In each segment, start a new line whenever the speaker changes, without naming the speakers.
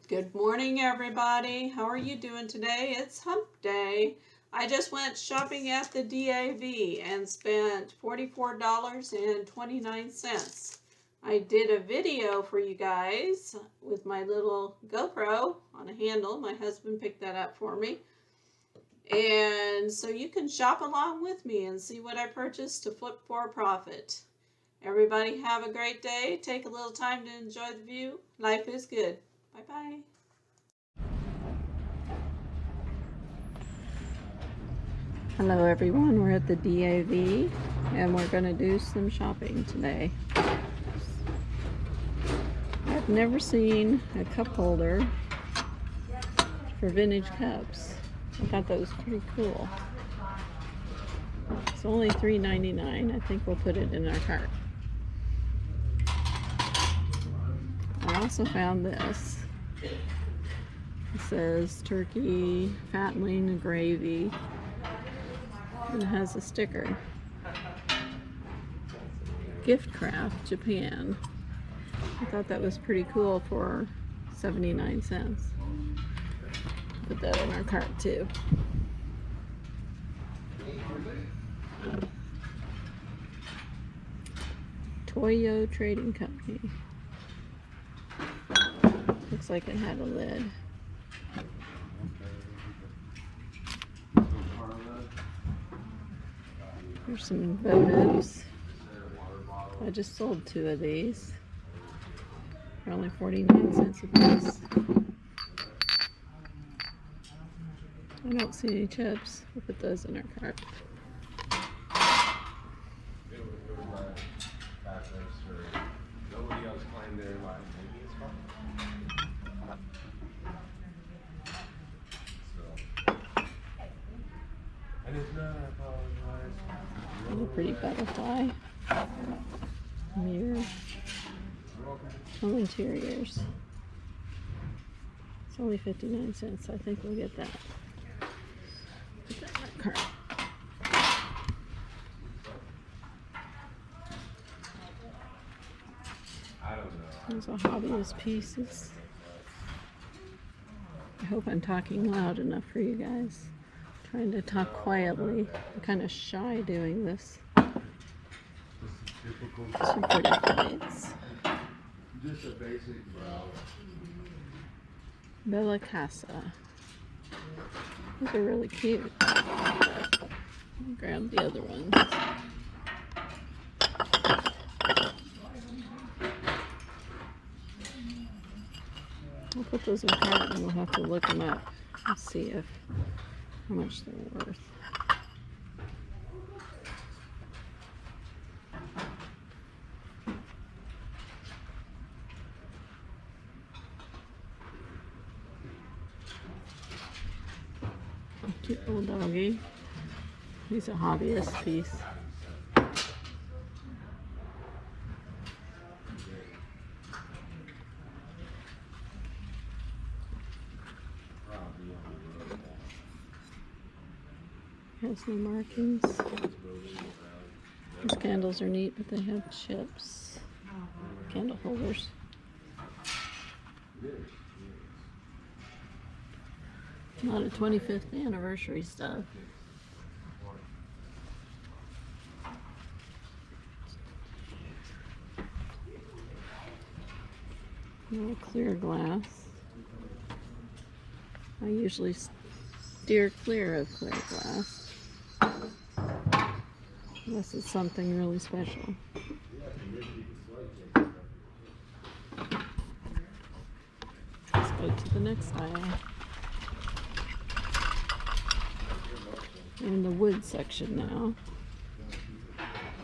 Good morning, everybody. How are you doing today? It's hump day. I just went shopping at the DAV and spent $44.29. I did a video for you guys with my little GoPro on a handle. My husband picked that up for me. And so you can shop along with me and see what I purchased to flip for a profit. Everybody have a great day. Take a little time to enjoy the view. Life is good. Bye-bye. Hello everyone, we're at the DAV and we're going to do some shopping today. I've never seen a cup holder for vintage cups. I thought that was pretty cool. It's only $3.99. I think we'll put it in our cart. I also found this. It says turkey, fatling, gravy. And it has a sticker. Gift Craft Japan. I thought that was pretty cool for 79 cents. Put that in our cart too. Toyo Trading Company. Looks like it had a lid. There's some votives. I just sold 2 of these for only 49 cents a piece. I don't see any chips. We'll put those in our cart. And a pretty butterfly. Mirror. No interiors. It's only 59 cents. I think we'll get that. Put that in our cart. Those are hobbyist pieces. I hope I'm talking loud enough for you guys. I'm trying to talk quietly. I'm kind of shy doing this. Some pretty plates.
Just a basic
Bella Casa. Those are really cute. Grab the other ones. I'll put those in cart and we'll have to look them up and see how much they're worth. Cute little doggy. He's a hobbyist piece. Has no markings. These candles are neat, but they have chips. Candle holders. A lot of 25th anniversary stuff. No clear glass. I usually steer clear of clear glass. Unless it's something really special. Let's go to the next aisle. We're in the wood section now.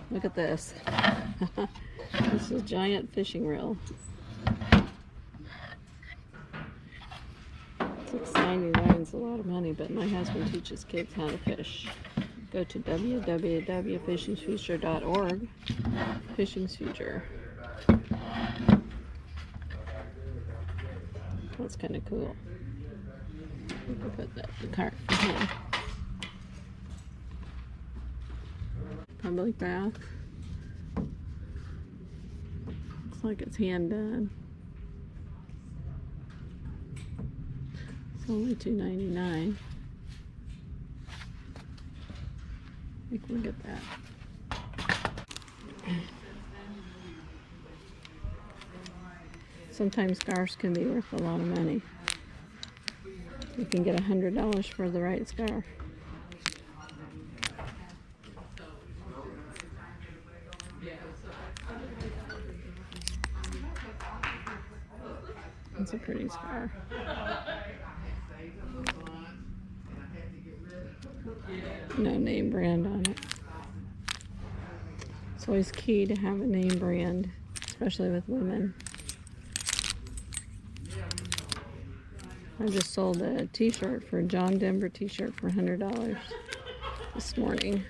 Look at this. This is a giant fishing reel. $6.99 is a lot of money, but my husband teaches kids how to fish. Go to www.fishingsfuture.org. Fishing's Future. That's kind of cool. We can put that in the cart. Public bath. Looks like it's hand done. It's only $2.99. I think we'll get that. Sometimes scarves can be worth a lot of money. You can get $100 for the right scarf. That's a pretty scarf. No name brand on it. It's always key to have a name brand, especially with women. I just sold a t-shirt for a John Denver t-shirt for $100 this morning.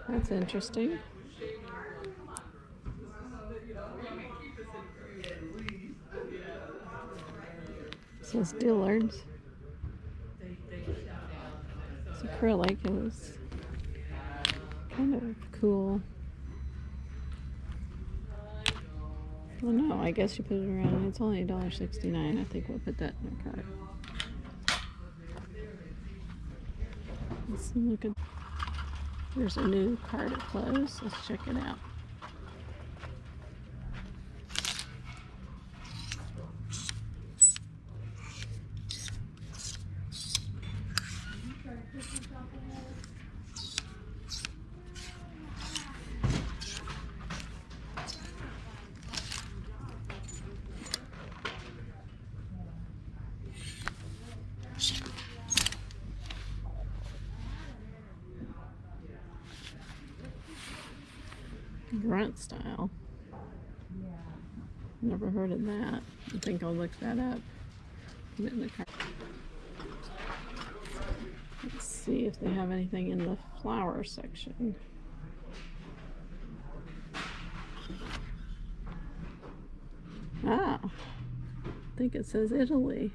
That's interesting. It says Dillard's. It's acrylic. It was kind of cool. Well, no, I guess you put it around. It's only $1.69. I think we'll put that in the cart. Let's look at. There's a new cart of clothes. Let's check it out. Grunt style. Never heard of that. I think I'll look that up. Put it in the cart. Let's see if they have anything in the flower section. Ah, I think it says Italy.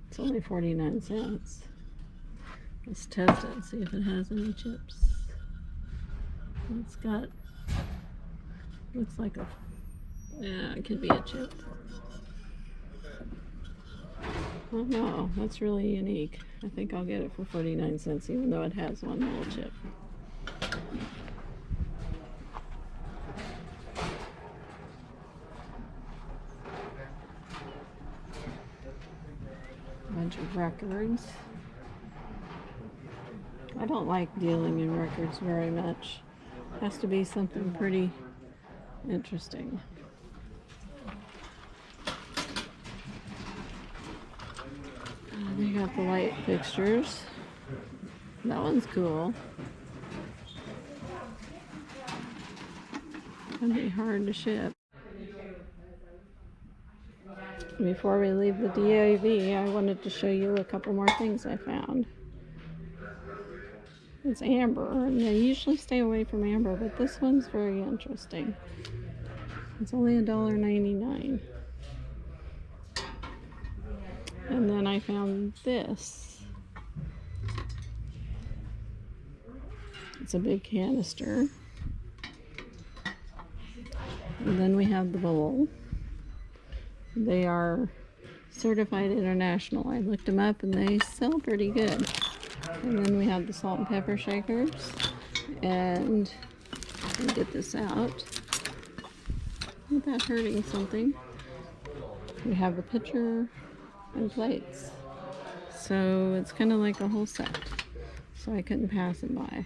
It's only 49 cents. Let's test it, see if it has any chips. It's got, looks like a, yeah, it could be a chip. Oh no, that's really unique. I think I'll get it for 49 cents even though it has one little chip. Bunch of records. I don't like dealing in records very much. Has to be something pretty interesting. They got the light fixtures. That one's cool. It'd be hard to ship. Before we leave the DAV, I wanted to show you a couple more things I found. It's amber, and I usually stay away from amber, but this one's very interesting. It's only $1.99. And then I found this. It's a big canister. And then we have the bowl. They are certified international. I looked them up and they sell pretty good. And then we have the salt and pepper shakers. And let me get this out without hurting something. We have the pitcher and plates. So it's kind of like a whole set. So I couldn't pass it by.